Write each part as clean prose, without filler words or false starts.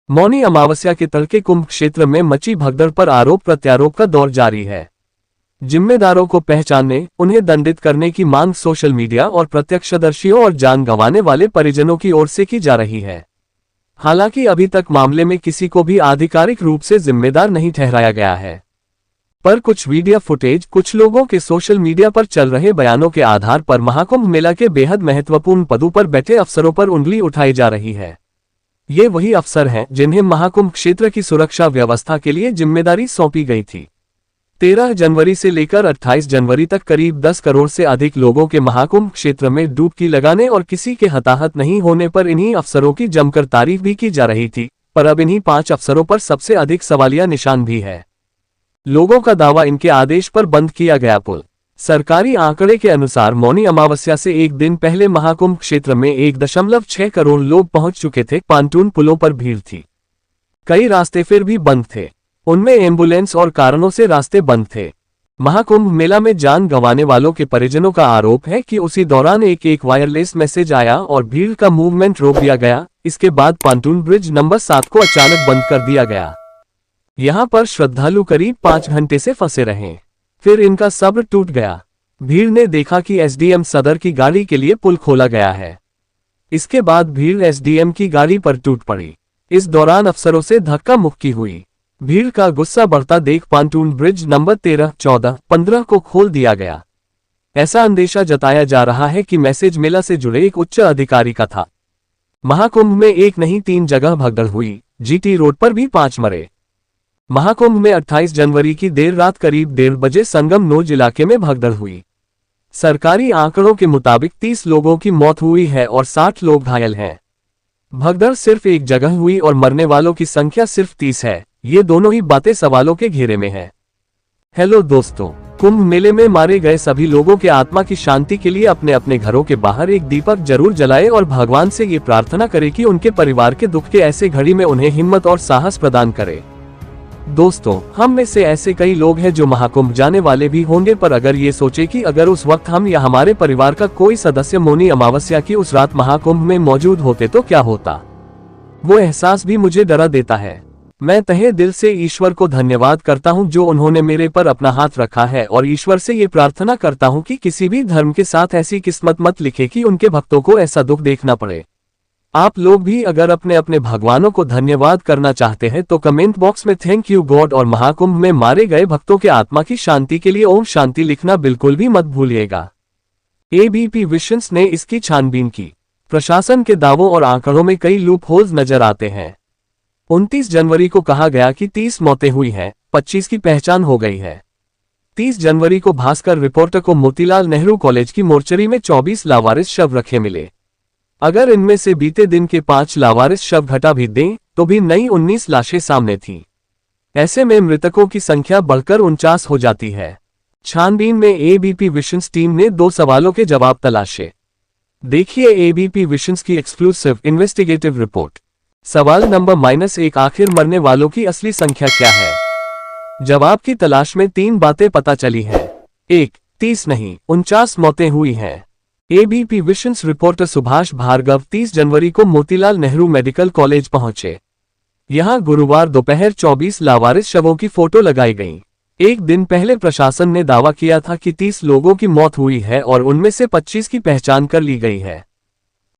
मौनी अमावस्या के तड़के कुंभ क्षेत्र में मची भगदड़ पर आरोप प्रत्यारोप का दौर जारी है। जिम्मेदारों को पहचानने, उन्हें दंडित करने की मांग सोशल मीडिया और प्रत्यक्षदर्शियों और जान गंवाने वाले परिजनों की ओर से की जा रही है। हालांकि अभी तक मामले में किसी को भी आधिकारिक रूप से जिम्मेदार नहीं ठहराया गया है, पर कुछ वीडियो फुटेज, कुछ लोगों के सोशल मीडिया पर चल रहे बयानों के आधार पर महाकुंभ मेला के बेहद महत्वपूर्ण पदों पर बैठे अफसरों पर उंगली उठाई जा रही है। ये वही अफसर हैं जिन्हें महाकुंभ क्षेत्र की सुरक्षा व्यवस्था के लिए जिम्मेदारी सौंपी गई थी। 13 जनवरी से लेकर 28 जनवरी तक करीब 10 करोड़ से अधिक लोगों के महाकुंभ क्षेत्र में डुबकी लगाने और किसी के हताहत नहीं होने पर इन्हीं अफसरों की जमकर तारीफ भी की जा रही थी, पर अब इन्हीं 5 अफसरों पर सबसे अधिक सवालिया निशान भी है। लोगों का दावा, इनके आदेश पर बंद किया गया पुल। सरकारी आंकड़े के अनुसार मौनी अमावस्या से एक दिन पहले महाकुंभ क्षेत्र में 1.6 करोड़ लोग पहुंच चुके थे। पांटून पुलों पर भीड़ थी, कई रास्ते फिर भी बंद थे, उनमें एम्बुलेंस और कारणों से रास्ते बंद थे। महाकुंभ मेला में जान गंवाने वालों के परिजनों का आरोप है कि उसी दौरान एक वायरलेस मैसेज आया और भीड़ का मूवमेंट रोक दिया गया। इसके बाद पांटून ब्रिज नंबर 7 को अचानक बंद कर दिया गया। यहां पर श्रद्धालु करीब 5 घंटे से फंसे रहे, फिर इनका सब्र टूट गया। भीड़ ने देखा कि एसडीएम सदर की गाड़ी के लिए पुल खोला गया है। इसके बाद भीड़ एसडीएम की गाड़ी पर टूट पड़ी। इस दौरान अफसरों से धक्का मुक्की हुई। भीड़ का गुस्सा बढ़ता देख पांटून ब्रिज नंबर 13, 14, 15 को खोल दिया गया। ऐसा अंदेशा जताया जा रहा है कि मैसेज मेला से जुड़े एक उच्च अधिकारी का था। महाकुंभ में एक नहीं 3 जगह भगदड़ हुई। जीटी रोड पर भी 5 मरे। महाकुंभ में 28 जनवरी की देर रात करीब 1:30 बजे संगम नोज इलाके में भगदड़ हुई। सरकारी आंकड़ों के मुताबिक 30 लोगों की मौत हुई है और 60 लोग घायल हैं। भगदड़ सिर्फ एक जगह हुई और मरने वालों की संख्या सिर्फ 30 है। ये दोनों ही बातें सवालों के घेरे में है। हेलो दोस्तों, कुंभ मेले में मारे गए सभी लोगों के आत्मा की शांति के लिए अपने अपने घरों के बाहर एक दीपक जरूर जलाएं और भगवान से ये प्रार्थना करें कि उनके परिवार के दुख के ऐसे घड़ी में उन्हें हिम्मत और साहस प्रदान करे। दोस्तों, हम में से ऐसे कई लोग हैं जो महाकुंभ जाने वाले भी होंगे, पर अगर ये सोचे कि अगर उस वक्त हम या हमारे परिवार का कोई सदस्य मौनी अमावस्या की उस रात महाकुंभ में मौजूद होते तो क्या होता। वो एहसास भी मुझे डरा देता है। मैं तहे दिल से ईश्वर को धन्यवाद करता हूं जो उन्होंने मेरे पर अपना हाथ रखा है, और ईश्वर से ये प्रार्थना करता हूं कि किसी भी धर्म के साथ ऐसी किस्मत मत लिखे कि उनके भक्तों को ऐसा दुख देखना पड़े। आप लोग भी अगर अपने अपने भगवानों को धन्यवाद करना चाहते हैं तो कमेंट बॉक्स में थैंक यू गॉड और महाकुंभ में मारे गए भक्तों के आत्मा की शांति के लिए ओम शांति लिखना बिल्कुल भी मत भूलिएगा। एबीपी विशंस ने इसकी छानबीन की। प्रशासन के दावों और आंकड़ों में कई लूप होल्स नजर आते हैं। 29 जनवरी को कहा गया कि 30 मौतें हुई हैं, 25 की पहचान हो गई है। 30 जनवरी को भास्कर रिपोर्टर को मोतीलाल नेहरू कॉलेज की मोर्चरी में 24 लावारिस शव रखे मिले। अगर इनमें से बीते दिन के 5 लावारिस शव घटा भी दें तो भी नई 19 लाशें सामने थीं। ऐसे में मृतकों की संख्या बढ़कर 49 हो जाती है। छानबीन में एबीपी विशंस टीम ने 2 सवालों के जवाब तलाशे। देखिए एबीपी विशंस की एक्सक्लूसिव इन्वेस्टिगेटिव रिपोर्ट। सवाल नंबर -1, आखिर मरने वालों की असली संख्या क्या है? जवाब की तलाश में 3 बातें पता चली हैं। 1, 30 नहीं 49 मौतें हुई हैं। एबीपी विशंस रिपोर्टर सुभाष भार्गव 30 जनवरी को मोतीलाल नेहरू मेडिकल कॉलेज पहुंचे। यहां गुरुवार दोपहर 24 लावारिस शवों की फोटो लगाई गई। एक दिन पहले प्रशासन ने दावा किया था कि 30 लोगों की मौत हुई है और उनमें से 25 की पहचान कर ली गई है।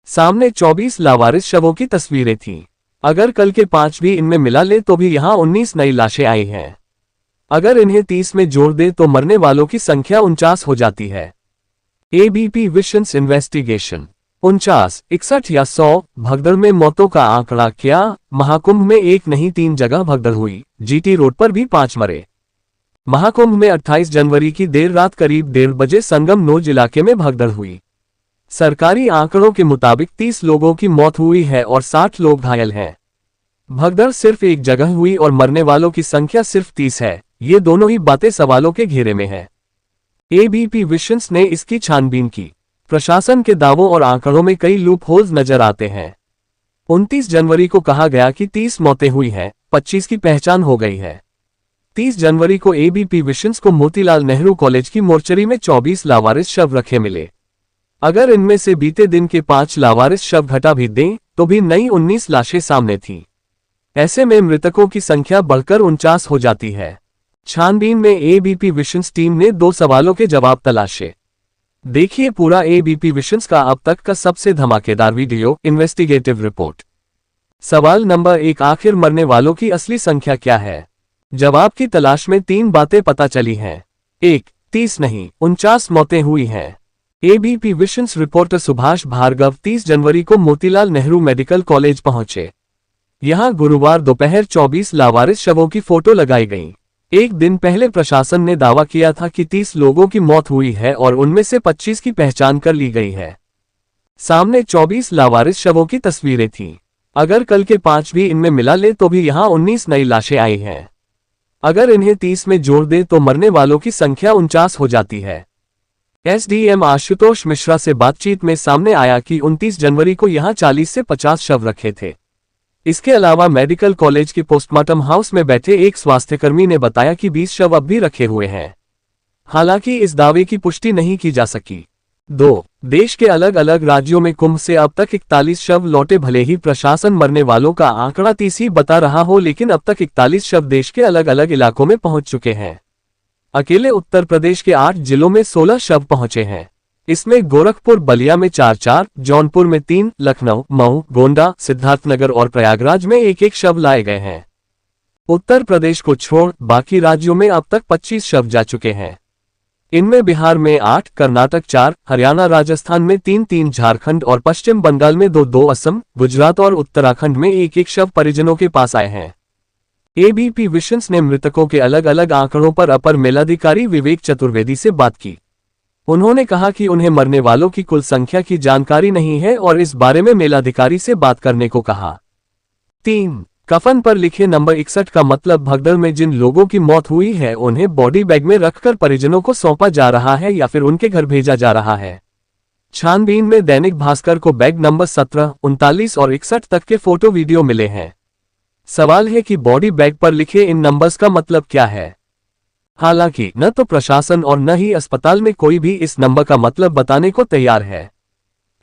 सामने 24 लावारिस शवों की तस्वीरें थीं। अगर कल के 5 भी इनमें मिला ले तो भी यहां 19 नई लाशें आई हैं। अगर इन्हें 30 में जोड़ दे तो मरने वालों की संख्या 49 हो जाती है। ABP विशंस investigation. 49, 61 या 100 भगदड़ में मौतों का आंकड़ा क्या? महाकुंभ में एक नहीं 3 जगह भगदड़ हुई। जीटी रोड पर भी 5 मरे। महाकुंभ में 28 जनवरी की देर रात करीब 1:30 बजे संगम नोज इलाके में भगदड़ हुई। सरकारी आंकड़ों के मुताबिक 30 लोगों की मौत हुई है और 60 लोग घायल हैं। भगदड़ सिर्फ एक जगह हुई और मरने वालों की संख्या सिर्फ 30 है। ये दोनों ही बातें सवालों के घेरे में है। एबीपी विशंस ने इसकी छानबीन की। प्रशासन के दावों और आंकड़ों में कई लूप होल्स नजर आते हैं। 29 जनवरी को कहा गया कि 30 मौतें हुई हैं, 25 की पहचान हो गई है। 30 जनवरी को एबीपी विशंस को मोतीलाल नेहरू कॉलेज की मोर्चरी में 24 लावारिस शव रखे मिले। अगर इनमें से बीते दिन के 5 लावारिस शव घटा भी दें तो भी नई 19 लाशें सामने थीं। ऐसे में मृतकों की संख्या बढ़कर 49 हो जाती है। छानबीन में एबीपी विशंस टीम ने 2 सवालों के जवाब तलाशे। देखिए पूरा एबीपी विशंस का अब तक का सबसे धमाकेदार वीडियो इन्वेस्टिगेटिव रिपोर्ट। सवाल नंबर 1, आखिर मरने वालों की असली संख्या क्या है? जवाब की तलाश में 3 बातें पता चली हैं। 1, 30 नहीं 49 मौतें हुई हैं। एबीपी विशंस रिपोर्टर सुभाष भार्गव 30 जनवरी को मोतीलाल नेहरू मेडिकल कॉलेज पहुंचे। यहां गुरुवार दोपहर 24 लावारिस शवों की फोटो लगाई गईं। एक दिन पहले प्रशासन ने दावा किया था कि 30 लोगों की मौत हुई है और उनमें से 25 की पहचान कर ली गई है। सामने 24 लावारिस शवों की तस्वीरें थीं। अगर कल के 5 भी इनमें मिला ले तो भी यहां 19 नई लाशें आई हैं। अगर इन्हें 30 में जोड़ दे तो मरने वालों की संख्या 49 हो जाती है। एसडीएम आशुतोष मिश्रा से बातचीत में सामने आया कि 29 जनवरी को यहां 40 से 50 शव रखे थे। इसके अलावा मेडिकल कॉलेज के पोस्टमार्टम हाउस में बैठे एक स्वास्थ्यकर्मी ने बताया कि 20 शव अब भी रखे हुए हैं। हालांकि इस दावे की पुष्टि नहीं की जा सकी। 2, देश के अलग अलग राज्यों में कुंभ से अब तक 41 शव लौटे। भले ही प्रशासन मरने वालों का आंकड़ा 30 ही बता रहा हो, लेकिन अब तक 41 शव देश के अलग अलग इलाकों में पहुंच चुके हैं। अकेले उत्तर प्रदेश के 8 जिलों में 16 शव पहुंचे हैं। इसमें गोरखपुर बलिया में 4-4, जौनपुर में 3, लखनऊ, मऊ, गोंडा, सिद्धार्थनगर और प्रयागराज में 1-1 शव लाए गए हैं। उत्तर प्रदेश को छोड़ बाकी राज्यों में अब तक 25 शव जा चुके हैं। इनमें बिहार में 8, कर्नाटक 4, हरियाणा राजस्थान में 3-3, झारखंड और पश्चिम बंगाल में 2-2, असम, गुजरात और उत्तराखंड में 1-1 शव परिजनों के पास आए हैं। एबीपी विशंस ने मृतकों के अलग अलग आंकड़ों पर अपर मेलाधिकारी विवेक चतुर्वेदी से बात की। उन्होंने कहा कि उन्हें मरने वालों की कुल संख्या की जानकारी नहीं है और इस बारे में मेलाधिकारी से बात करने को कहा। 3, कफन पर लिखे नंबर 61 का मतलब भगदड़ में जिन लोगों की मौत हुई है उन्हें बॉडी बैग में रखकर परिजनों को सौंपा जा रहा है या फिर उनके घर भेजा जा रहा है। छानबीन में दैनिक भास्कर को बैग नंबर 17, 39 और 61 तक के फोटो वीडियो मिले हैं। सवाल है कि बॉडी बैग पर लिखे इन नंबर्स का मतलब क्या है। हालांकि न तो प्रशासन और न ही अस्पताल में कोई भी इस नंबर का मतलब बताने को तैयार है।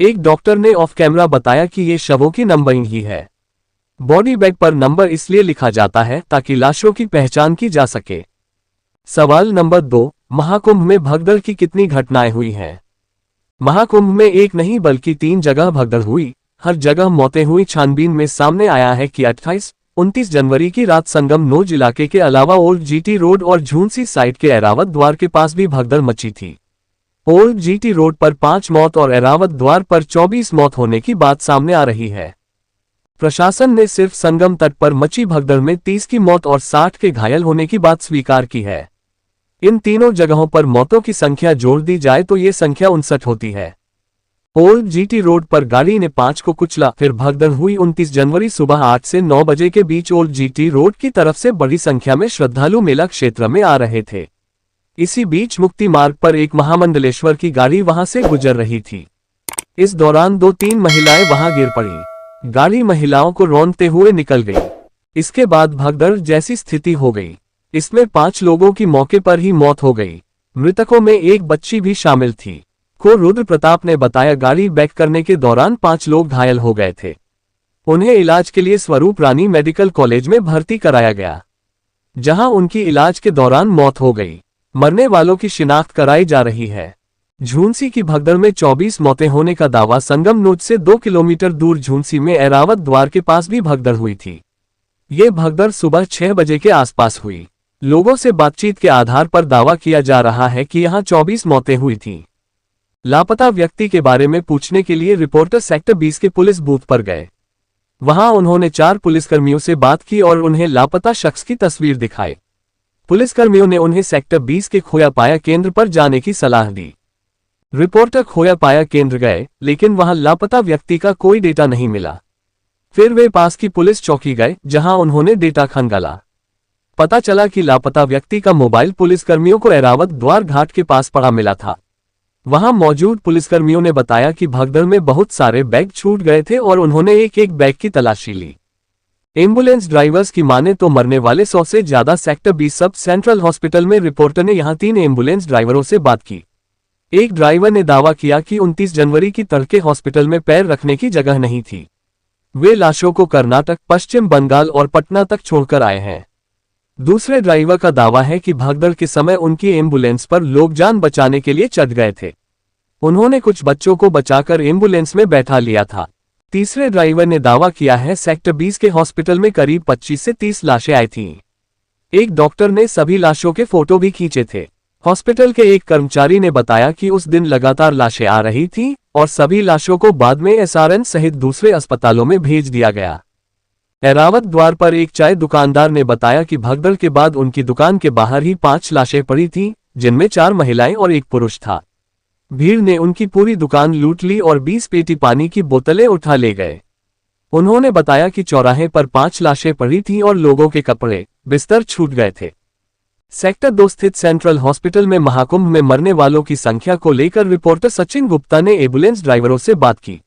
एक डॉक्टर ने ऑफ कैमरा बताया कि ये शवों की नंबरिंग ही है। बॉडी बैग पर नंबर इसलिए लिखा जाता है ताकि लाशों की पहचान की जा सके। सवाल नंबर 2, महाकुंभ में भगदड़ की कितनी घटनाएं हुई हैं? महाकुंभ में एक नहीं बल्कि 3 जगह भगदड़ हुई, हर जगह मौतें हुई। छानबीन में सामने आया है कि 28-29 जनवरी की रात संगम नोज इलाके के अलावा ओल्ड जीटी रोड और झूंसी साइड के एरावत द्वार के पास भी भगदड़ मची थी। ओल्ड जीटी रोड पर 5 मौत और एरावत द्वार पर 24 मौत होने की बात सामने आ रही है। प्रशासन ने सिर्फ संगम तट पर मची भगदड़ में 30 की मौत और 60 के घायल होने की बात स्वीकार की है। इन तीनों जगहों पर मौतों की संख्या जोड़ दी जाए तो ये संख्या 59 होती है। ओल्ड जीटी रोड पर गाड़ी ने 5 को कुचला। फिर भगदड़ हुई 29 जनवरी सुबह 8 से 9 बजे के बीच। ओल्ड जीटी रोड की तरफ से बड़ी संख्या में श्रद्धालु मेला क्षेत्र में आ रहे थे। इसी बीच मुक्ति मार्ग पर एक महामंडलेश्वर की गाड़ी वहां से गुजर रही थी। इस दौरान 2-3 महिलाएं वहां गिर पड़ी। गाड़ी महिलाओं को रौंदते हुए निकल गई। इसके बाद भगदड़ जैसी स्थिति हो गई। इसमें 5 लोगों की मौके पर ही मौत हो गई। मृतकों में एक बच्ची भी शामिल थी। को रुद्र प्रताप ने बताया, गाड़ी बैक करने के दौरान 5 लोग घायल हो गए थे। उन्हें इलाज के लिए स्वरूप रानी मेडिकल कॉलेज में भर्ती कराया गया, जहां उनकी इलाज के दौरान मौत हो गई। मरने वालों की शिनाख्त कराई जा रही है। झूंसी की भगदड़ में 24 मौतें होने का दावा। संगम नोज से 2 किलोमीटर दूर झूंसी में एरावत द्वार के पास भी भगदड़ हुई थी। ये भगदड़ सुबह 6 बजे के आसपास हुई। लोगों से बातचीत के आधार पर दावा किया जा रहा है कि यहां 24 मौतें हुई थीं। लापता व्यक्ति के बारे में पूछने के लिए रिपोर्टर सेक्टर 20 के पुलिस बूथ पर गए। वहां उन्होंने 4 पुलिसकर्मियों से बात की और उन्हें लापता शख्स की तस्वीर दिखाई। पुलिसकर्मियों ने उन्हें सेक्टर 20 के खोया पाया केंद्र पर जाने की सलाह दी। रिपोर्टर खोया पाया केंद्र गए, लेकिन वहां लापता व्यक्ति का कोई डेटा नहीं मिला। फिर वे पास की पुलिस चौकी गए, जहां उन्होंने डेटा खंगाला। पता चला कि लापता व्यक्ति का मोबाइल पुलिसकर्मियों को एरावत द्वार घाट के पास पड़ा मिला था। वहां मौजूद पुलिसकर्मियों ने बताया कि भगदड़ में बहुत सारे बैग छूट गए थे और उन्होंने एक एक बैग की तलाशी ली। एम्बुलेंस ड्राइवर्स की माने तो मरने वाले 100 से ज्यादा। सेक्टर 20 सब सेंट्रल हॉस्पिटल में रिपोर्टर ने यहां 3 एम्बुलेंस ड्राइवरों से बात की। एक ड्राइवर ने दावा किया कि 29 जनवरी की तड़के हॉस्पिटल में पैर रखने की जगह नहीं थी। वे लाशों को कर्नाटक, पश्चिम बंगाल और पटना तक छोड़कर आए हैं। दूसरे ड्राइवर का दावा है कि भगदड़ के समय उनकी एम्बुलेंस पर लोग जान बचाने के लिए चढ़ गए थे। उन्होंने कुछ बच्चों को बचाकर एम्बुलेंस में बैठा लिया था। तीसरे ड्राइवर ने दावा किया है सेक्टर 20 के हॉस्पिटल में करीब 25 से 30 लाशें आई थीं। एक डॉक्टर ने सभी लाशों के फोटो भी खींचे थे। हॉस्पिटल के एक कर्मचारी ने बताया कि उस दिन लगातार लाशें आ रही थीं और सभी लाशों को बाद में एसआरएन सहित दूसरे अस्पतालों में भेज दिया गया। एरावत द्वार पर एक चाय दुकानदार ने बताया कि भगदड़ के बाद उनकी दुकान के बाहर ही 5 लाशें पड़ी थीं, जिनमें 4 महिलाएं और 1 पुरुष था। भीड़ ने उनकी पूरी दुकान लूट ली और 20 पेटी पानी की बोतलें उठा ले गए। उन्होंने बताया कि चौराहे पर 5 लाशें पड़ी थीं और लोगों के कपड़े, बिस्तर छूट गए थे। सेक्टर 2 स्थित सेंट्रल हॉस्पिटल में महाकुंभ में मरने वालों की संख्या को लेकर रिपोर्टर सचिन गुप्ता ने एम्बुलेंस ड्राइवरों से बात की।